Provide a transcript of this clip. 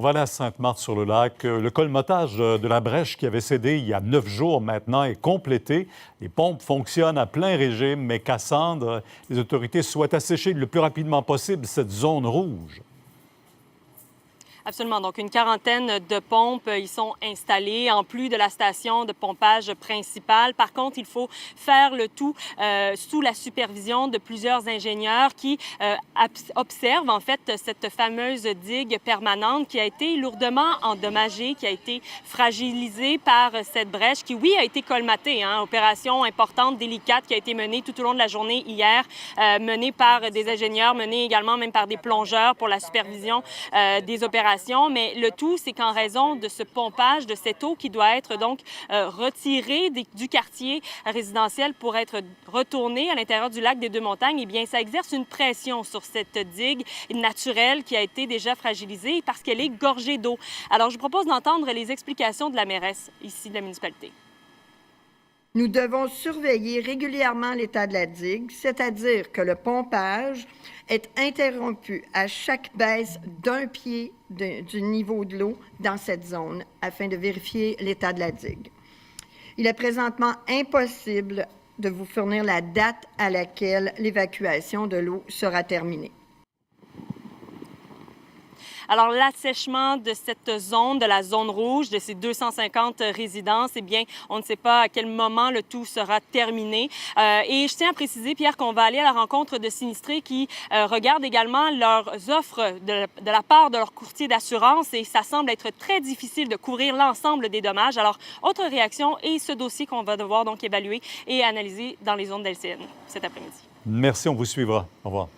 On va aller à Sainte-Marthe-sur-le-Lac. Le colmatage de la brèche qui avait cédé il y a 9 jours maintenant est complété. Les pompes fonctionnent à plein régime, mais Cassandre, les autorités souhaitent assécher le plus rapidement possible cette zone rouge. Absolument. Donc, une quarantaine de pompes y sont installées, en plus de la station de pompage principale. Par contre, il faut faire le tout sous la supervision de plusieurs ingénieurs qui observent, en fait, cette fameuse digue permanente qui a été lourdement endommagée, qui a été fragilisée par cette brèche qui, oui, a été colmatée. Opération importante, délicate, qui a été menée tout au long de la journée hier, menée par des ingénieurs, menée également même par des plongeurs pour la supervision des opérations. Mais le tout, c'est qu'en raison de ce pompage, de cette eau qui doit être donc retirée du quartier résidentiel pour être retournée à l'intérieur du lac des Deux-Montagnes, eh bien, ça exerce une pression sur cette digue naturelle qui a été déjà fragilisée parce qu'elle est gorgée d'eau. Alors, je vous propose d'entendre les explications de la mairesse ici de la municipalité. Nous devons surveiller régulièrement l'état de la digue, c'est-à-dire que le pompage est interrompu à chaque baisse d'un pied du niveau de l'eau dans cette zone afin de vérifier l'état de la digue. Il est présentement impossible de vous fournir la date à laquelle l'évacuation de l'eau sera terminée. Alors, l'assèchement de cette zone, de la zone rouge, de ces 250 résidences, eh bien, on ne sait pas à quel moment le tout sera terminé. Et je tiens à préciser, Pierre, qu'on va aller à la rencontre de sinistrés qui regardent également leurs offres de la part de leur courtier d'assurance et ça semble être très difficile de couvrir l'ensemble des dommages. Alors, autre réaction et ce dossier qu'on va devoir donc évaluer et analyser dans les zones d'LCN cet après-midi. Merci, on vous suivra. Au revoir.